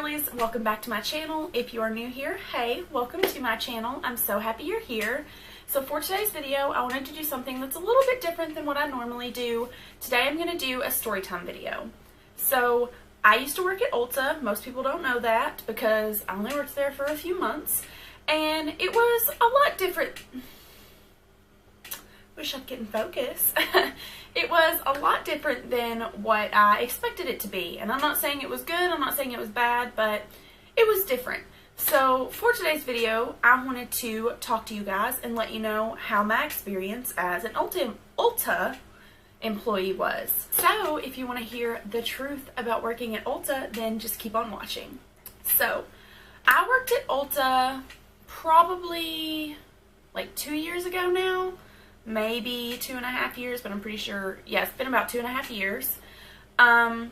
girlies, welcome back to my channel. If you are new here, hey, welcome to my channel. I'm so happy you're here. So for today's video, I wanted to do something that's a little bit different than what I normally do. Today I'm going to do a story time video. So I used to work at Ulta. Most people don't know that because I only worked there for a few months. And it was a lot different. Wish I'd get in focus. It was a lot different than what I expected it to be. And I'm not saying it was good, I'm not saying it was bad, but it was different. So for today's video, I wanted to talk to you guys and let you know how my experience as an Ulta employee was. So if you want to hear the truth about working at Ulta, then just keep on watching. So I worked at Ulta probably like 2 years ago now. Maybe 2.5 years, but I'm pretty sure, yeah, it's been about 2.5 years. I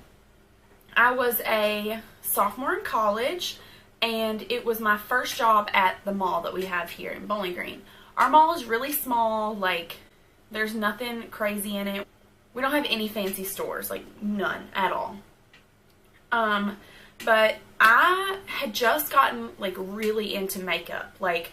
was a sophomore in college, and it was my first job at the mall that we have here in Bowling Green. Our mall is really small, like, there's nothing crazy in it. We don't have any fancy stores, like, none at all. But I had just gotten, like, really into makeup, like,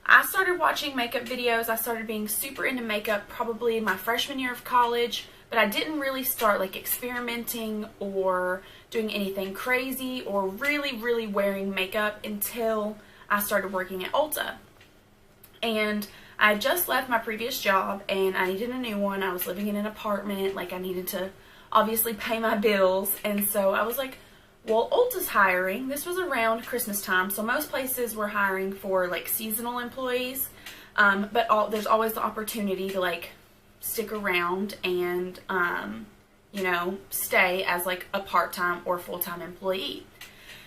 I started watching makeup videos. I started being super into makeup probably my freshman year of college, but I didn't really start like experimenting or doing anything crazy or really wearing makeup until I started working at Ulta. And I had just left my previous job and I needed a new one. I was living in an apartment, like I needed to obviously pay my bills, and so I was like, well, Ulta's hiring. This was around Christmas time, so most places were hiring for like seasonal employees, but there's always the opportunity to like stick around and you know, stay as like a part-time or full-time employee.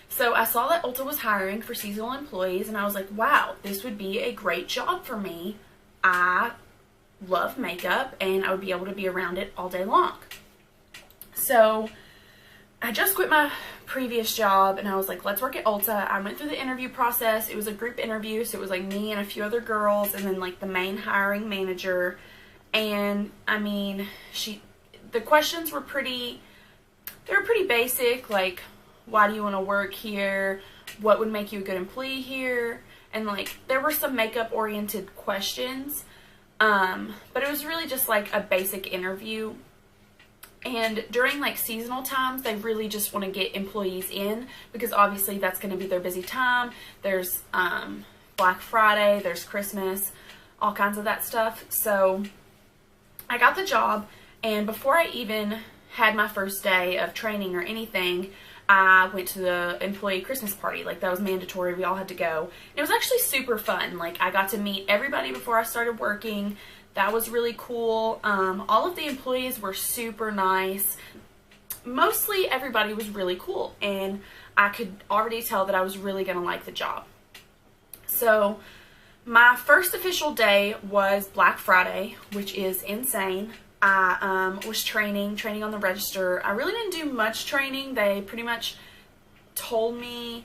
So I saw that Ulta was hiring for seasonal employees and I was like, wow, this would be a great job for me. I love makeup and I would be able to be around it all day long. So I just quit my previous job and I was like, let's work at Ulta. I went through the interview process. It was a group interview, so it was like me and a few other girls and then like the main hiring manager. And I mean, the questions were pretty basic, like, why do you want to work here? What would make you a good employee here? And like, there were some makeup oriented questions, but it was really just like a basic interview. And during like seasonal times, they really just want to get employees in because obviously that's going to be their busy time. There's Black Friday, there's Christmas, all kinds of that stuff. So I got the job, and before I even had my first day of training or anything, I went to the employee Christmas party. Like, that was mandatory. We all had to go. And it was actually super fun. Like, I got to meet everybody before I started working. That was really cool. All of the employees were super nice. Mostly everybody was really cool, and I could already tell that I was really going to like the job. So my first official day was Black Friday, which is insane. I was training on the register. I really didn't do much training. They pretty much told me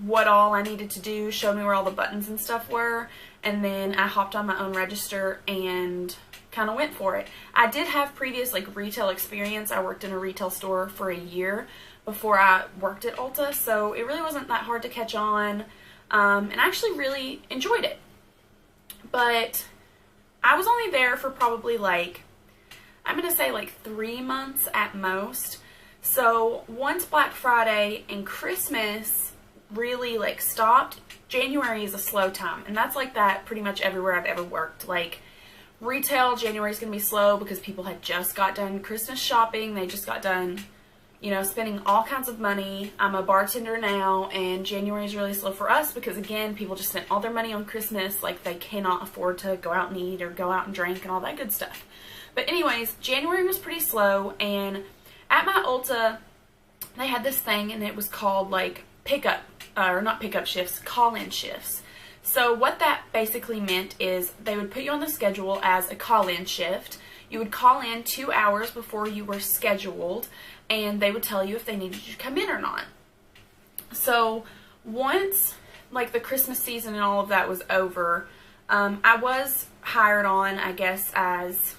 what all I needed to do, showed me where all the buttons and stuff were, and then I hopped on my own register and kind of went for it. I did have previous like retail experience. I worked in a retail store for a year before I worked at Ulta, so it really wasn't that hard to catch on, and I actually really enjoyed it. But I was only there for probably like, I'm going to say like 3 months at most. So once Black Friday and Christmas really like stopped, January is a slow time, and that's like that pretty much everywhere I've ever worked. Like retail, January is going to be slow because people had just got done Christmas shopping. They just got done, you know, spending all kinds of money. I'm a bartender now, and January is really slow for us because, again, people just spent all their money on Christmas. Like, they cannot afford to go out and eat or go out and drink and all that good stuff. But anyways, January was pretty slow, and at my Ulta, they had this thing, and it was called like pickup, or not pickup shifts, call-in shifts. So what that basically meant is they would put you on the schedule as a call-in shift. You would call in 2 hours before you were scheduled, and they would tell you if they needed you to come in or not. So once like the Christmas season and all of that was over, I was hired on, I guess, as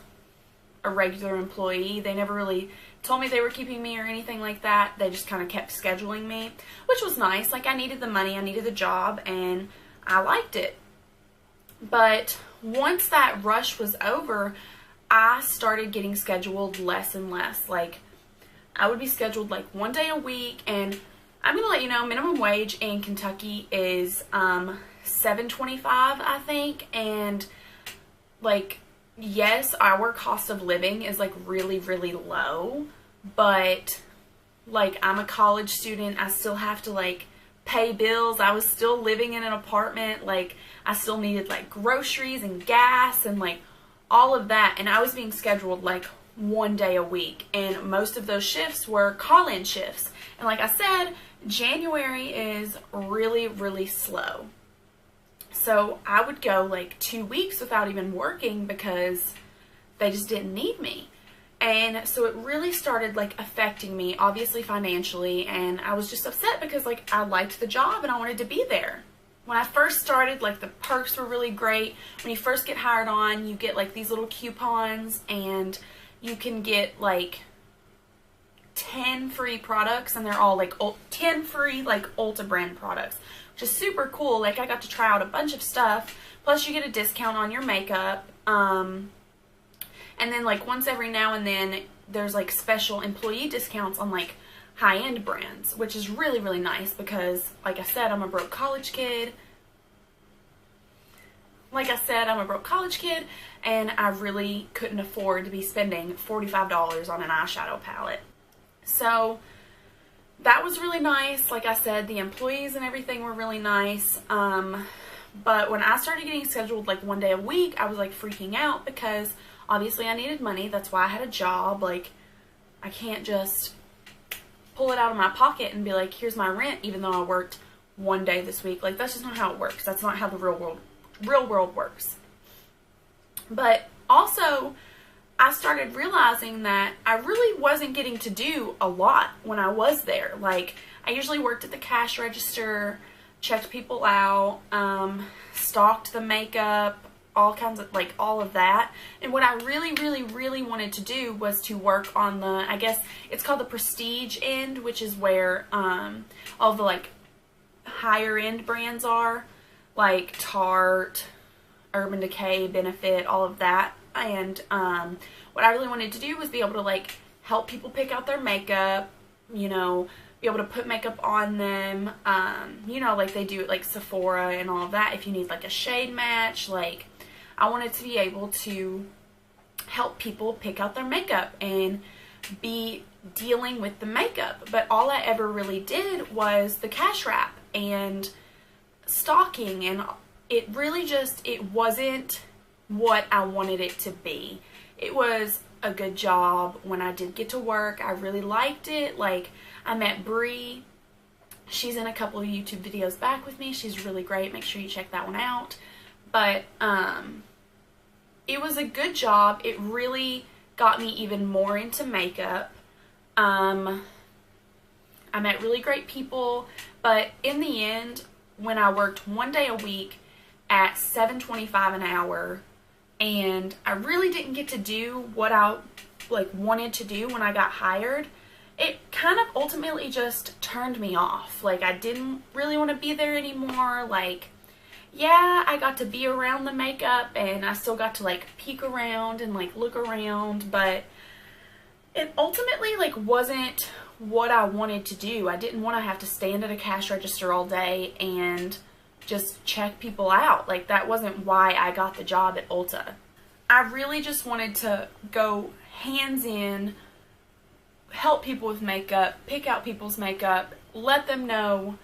a regular employee. They never really told me they were keeping me or anything like that. They just kind of kept scheduling me, which was nice. Like, I needed the money, I needed the job, and I liked it. But once that rush was over, I started getting scheduled less and less. Like, I would be scheduled like 1 day a week, and I'm gonna let you know, minimum wage in Kentucky is $7.25, I think, and like, yes, our cost of living is like really, really low, but like, I'm a college student. I still have to like pay bills. I was still living in an apartment. Like, I still needed like groceries and gas and like all of that, and I was being scheduled like 1 day a week, and most of those shifts were call-in shifts. And like I said, January is really, really slow. So I would go like 2 weeks without even working because they just didn't need me. And so it really started like affecting me, obviously financially, and I was just upset because like I liked the job and I wanted to be there. When I first started, like, the perks were really great. When you first get hired on, you get like these little coupons, and you can get like 10 free products, and they're all like 10 free like Ulta brand products, which is super cool. Like, I got to try out a bunch of stuff, plus you get a discount on your makeup, and then like once every now and then there's like special employee discounts on like high-end brands, which is really, really nice because, like I said, I'm a broke college kid. And I really couldn't afford to be spending $45 on an eyeshadow palette. So that was really nice. Like I said, the employees and everything were really nice. But when I started getting scheduled like 1 day a week, I was like freaking out because obviously I needed money. That's why I had a job. Like, I can't just pull it out of my pocket and be like, here's my rent, even though I worked 1 day this week. Like, that's just not how it works. That's not how the real world works. But also, I started realizing that I really wasn't getting to do a lot when I was there. Like, I usually worked at the cash register, checked people out, stocked the makeup, all kinds of, like, all of that. And what I really, really, really wanted to do was to work on the, I guess it's called the prestige end, which is where all the, like, higher end brands are, like Tarte, Urban Decay, Benefit, all of that. And what I really wanted to do was be able to, like, help people pick out their makeup, you know, be able to put makeup on them, you know, like they do at, like, Sephora and all of that. If you need, like, a shade match, like, I wanted to be able to help people pick out their makeup and be dealing with the makeup. But all I ever really did was the cash wrap and stocking, and it really just, it wasn't what I wanted it to be. It was a good job. When I did get to work, I really liked it. Like, I met Bree. She's in a couple of YouTube videos back with me. She's really great. Make sure you check that one out. But it was a good job. It really got me even more into makeup. I met really great people, but in the end, when I worked 1 day a week at $7.25 an hour, and I really didn't get to do what I like wanted to do when I got hired, it kind of ultimately just turned me off. Like, I didn't really want to be there anymore. Like, yeah, I got to be around the makeup, and I still got to, like, peek around and, like, look around, but it ultimately, like, wasn't what I wanted to do. I didn't want to have to stand at a cash register all day and just check people out. Like, that wasn't why I got the job at Ulta. I really just wanted to go hands in, help people with makeup, pick out people's makeup, let them know,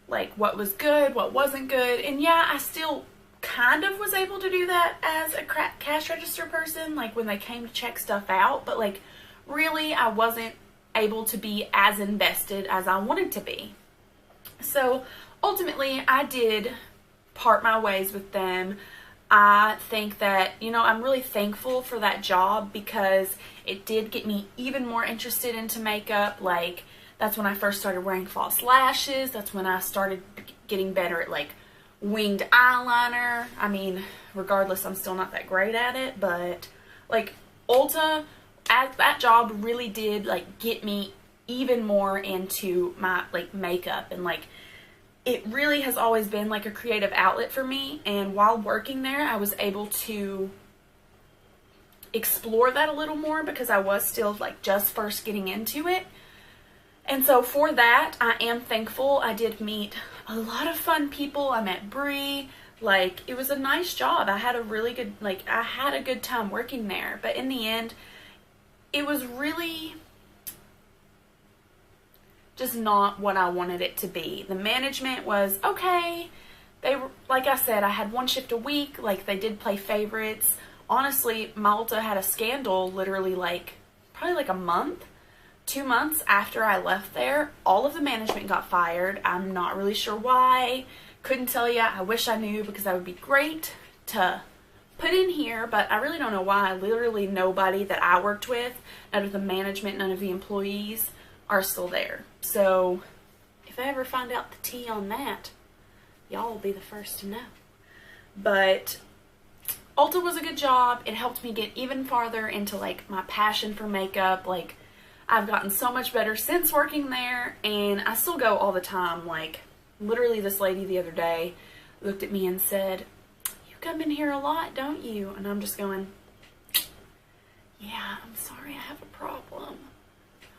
like, what was good, what wasn't good. And yeah, I still kind of was able to do that as a cash register person, like, when they came to check stuff out. But, like, really, I wasn't able to be as invested as I wanted to be. So ultimately, I did part my ways with them. I think that, you know, I'm really thankful for that job because it did get me even more interested into makeup. Like, that's when I first started wearing false lashes. That's when I started getting better at, like, winged eyeliner. I mean, regardless, I'm still not that great at it, but, like, Ulta that job really did like get me even more into my like makeup, and like it really has always been like a creative outlet for me. And while working there, I was able to explore that a little more because I was still like just first getting into it. And so for that, I am thankful. I did meet a lot of fun people. I met Bree. Like, it was a nice job. I had a really good, like, I had a good time working there. But in the end, it was really just not what I wanted it to be. The management was okay. They were, like I said, I had one shift a week. Like, they did play favorites. Honestly, Ulta had a scandal literally like, probably like a month, 2 months after I left there. All of the management got fired. I'm not really sure why. Couldn't tell you. I wish I knew because that would be great to put in here, but I really don't know why. Literally nobody that I worked with, none of the management, none of the employees are still there. So if I ever find out the tea on that, y'all will be the first to know. But Ulta was a good job. It helped me get even farther into like my passion for makeup. Like, I've gotten so much better since working there, and I still go all the time. Like, literally this lady the other day looked at me and said, "You come in here a lot, don't you?" And I'm just going, "Yeah, I'm sorry, I have a problem."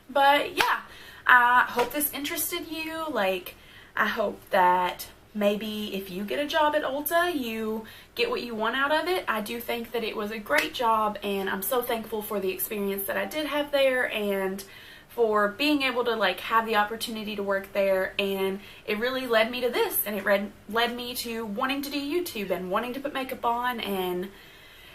But yeah, I hope this interested you. Like, I hope that maybe if you get a job at Ulta, you get what you want out of it. I do think that it was a great job, and I'm so thankful for the experience that I did have there, and for being able to like have the opportunity to work there. And it really led me to this, and it led me to wanting to do YouTube and wanting to put makeup on and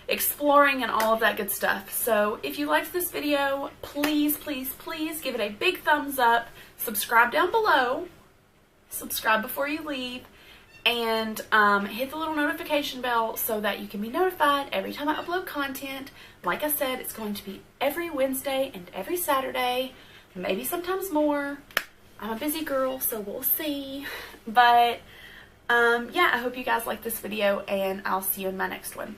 exploring and all of that good stuff. So if you liked this video, please, please, please give it a big thumbs up. Subscribe down below. Subscribe before you leave, and hit the little notification bell so that you can be notified every time I upload content. Like I said, it's going to be every Wednesday and every Saturday, maybe sometimes more. I'm a busy girl, so we'll see. But yeah, I hope you guys like this video, and I'll see you in my next one.